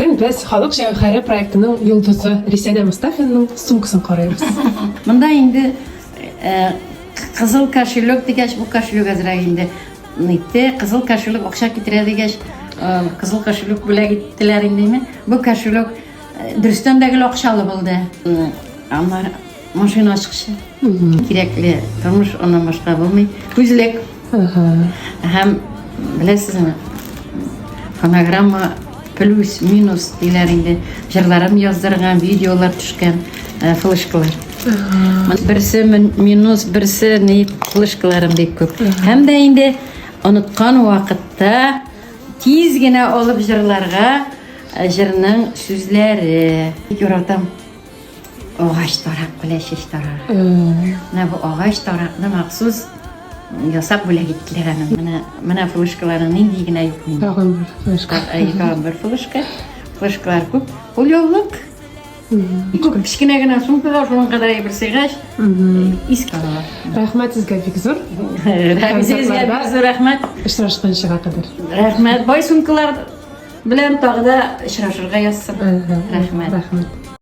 Бүген без халык җәүһәре проектының йолдызы Ресәнә Мустафинаның сумкасын карыйбыз. Монда инде кызыл кошелек дигәч, бу кошелек әзрәк инде нитте, кызыл кошелек акча китерә дигәч, кызыл кошелек бүләк иттеләр инде. Бу кошелек дөрестән дә акчалы булды. Аннар машина ачкычы. Кирәкле тормыш аннан башка булмый. Күзлек. Һәм беләсезме? Фонограмма плюс, минус диләр инде. Җырларым яздырган, видеолар төшкән, флешкалар. Берсе минус, берсе ни флешкаларым бик күп. Һәм дә инде оныткан вакытта тиз генә алып җырларга җырның сүзләре. Яратам. Агач тарак белән чәч тарак. Менә бу агач таракны махсус ясап бүләк иттеләр. Менә флешкаларның нинди генә юк инде. Тагын бер флешка. Тагын бер флешка. Флешкалар күп. Кулъяулык. Кичкенә генә сумкалар, шуның кадәр бер сыйгач. Искалар. Рәхмәт сезгә бик зур. Сезгә бик зур рәхмәт. Очрашканчыга кадәр. Рәхмәт. Бай сумкалар белән тагы да очрашырга язсын. Рәхмәт.